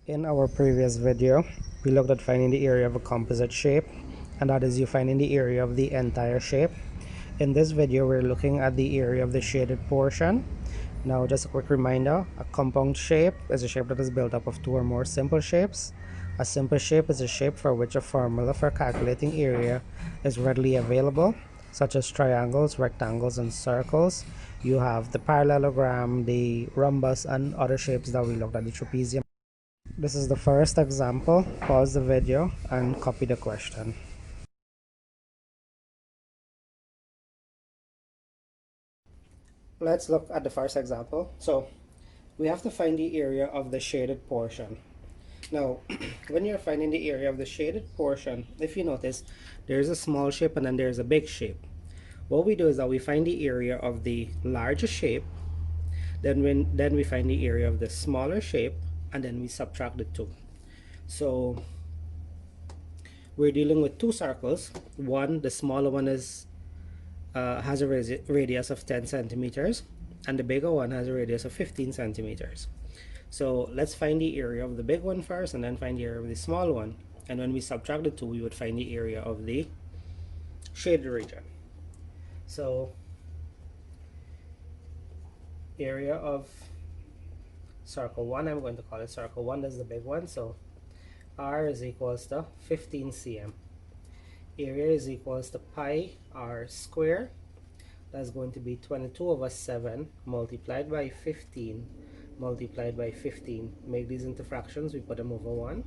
In our previous video, we looked at finding the area of a composite shape, and that is you finding the area of the entire shape. In this video, we're looking at the area of the shaded portion. Now, just a quick reminder, a compound shape is a shape that is built up of two or more simple shapes. A simple shape is a shape for which a formula for calculating area is readily available, such as triangles, rectangles, and circles. You have the parallelogram, the rhombus, and other shapes that we looked at, the trapezium. This is the first example. Pause the video and copy the question. Let's look at the first example. So we have to find the area of the shaded portion. Now, when you're finding the area of the shaded portion, if you notice, there's a small shape and then there's a big shape. What we do is that we find the area of the larger shape, then we find the area of the smaller shape, and then we subtract the two. So we're dealing with two circles. One, the smaller one has a radius of 10 centimeters, and the bigger one has a radius of 15 centimeters. So let's find the area of the big one first, and then find the area of the small one. And when we subtract the two, we would find the area of the shaded region. So area of circle 1, I'm going to call it circle 1, that's the big one. So r is equals to 15 cm. Area is equals to pi r square. That's going to be 22 over 7 multiplied by 15 multiplied by 15. Make these into fractions, we put them over 1.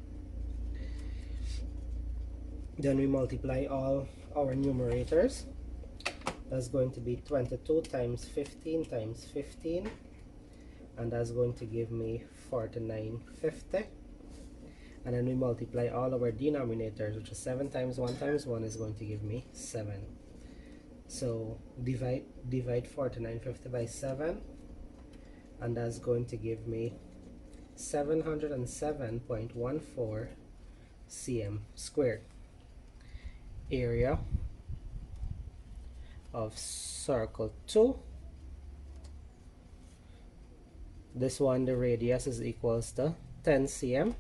Then we multiply all our numerators. That's going to be 22 times 15 times 15, and that's going to give me 4950. And then we multiply all our denominators, which is 7 times 1 times 1 is going to give me 7. So divide 4950 by 7, and that's going to give me 707.14 cm squared. Area of circle 2. This one, the radius is equals to 10 cm.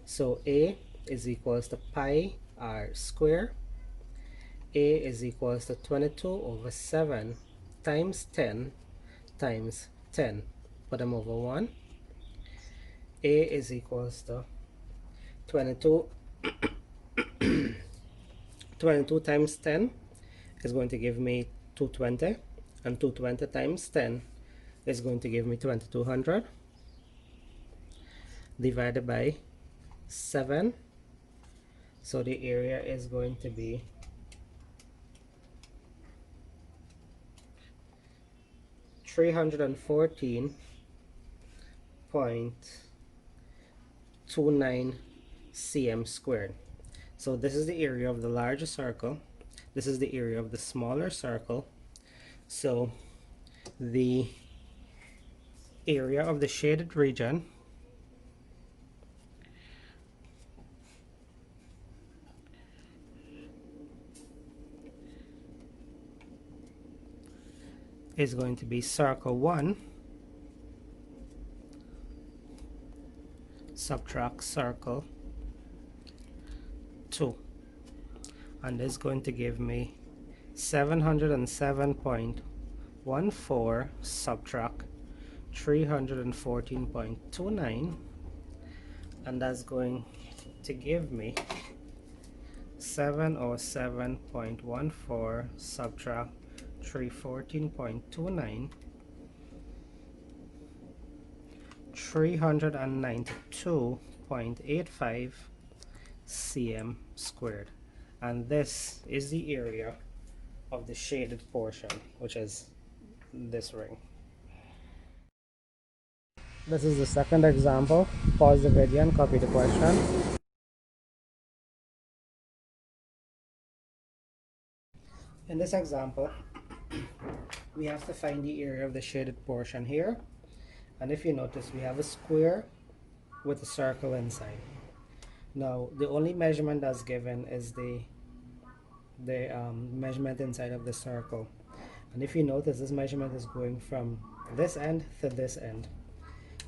So A is equals to pi r square. A is equals to 22 over 7 times 10 times 10. Put them over 1. A is equals to 22 22 times 10 is going to give me 220, and 220 times 10 is going to give me 2200 divided by 7. So the area is going to be 314.29 cm squared. So this is the area of the larger circle. This is the area of the smaller circle. So the area of the shaded region is going to be circle 1 subtract circle 2, and this is going to give me 707.14 subtract 314.29, and that's going to give me 707.14 subtract 314.29, 392.85 cm squared. And this is the area of the shaded portion, which is this ring. This is the second example. Pause the video and copy the question. In this example, we have to find the area of the shaded portion here. And if you notice, we have a square with a circle inside. Now, the only measurement that's given is the measurement inside of the circle. And if you notice, this measurement is going from this end to this end.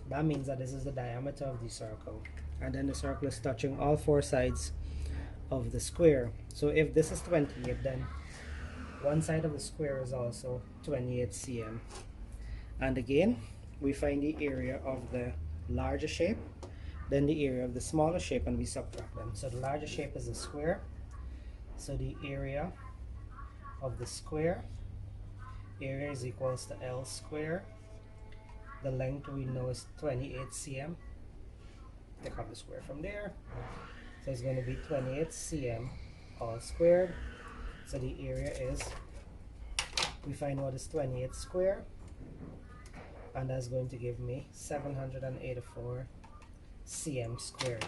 That means that this is the diameter of the circle, and then the circle is touching all four sides of the square. So if this is 28, then one side of the square is also 28 cm. And again, we find the area of the larger shape, then the area of the smaller shape, and we subtract them. So the larger shape is a square, so the area of the square area is equals to L square. The length we know is 28 cm. Take out the square from there, so it's going to be 28 cm all squared. So the area is, we find what is 28 square, and that's going to give me 784 cm squared.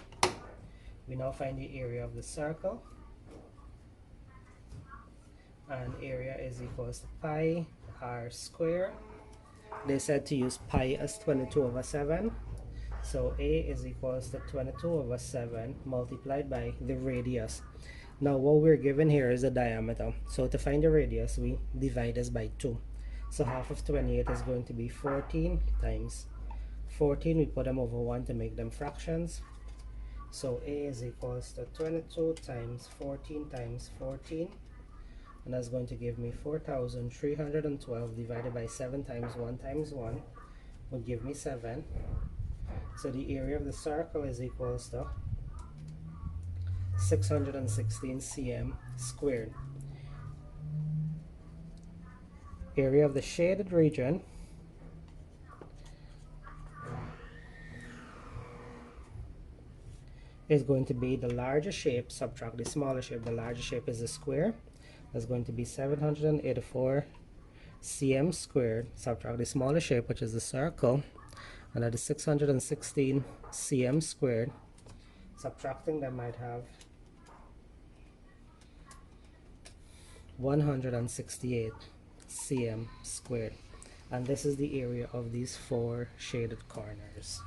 We now find the area of the circle, and area is equals to pi r square. They said to use pi as 22/7, so a is equals to 22/7 multiplied by the radius. Now what we're given here is the diameter, so to find the radius we divide this by 2. So half of 28 is going to be 14 times 14. We put them over 1 to make them fractions. So a is equals to 22 times 14 times 14, and that's going to give me 4,312 divided by 7 times 1 would give me 7. So the area of the circle is equals to 616 cm squared. Area of the shaded region is going to be the larger shape, subtract the smaller shape. The larger shape is a square. That's going to be 784 cm squared, subtract the smaller shape, which is the circle, and that is 616 cm squared. Subtracting them might have 168 cm squared, and this is the area of these four shaded corners.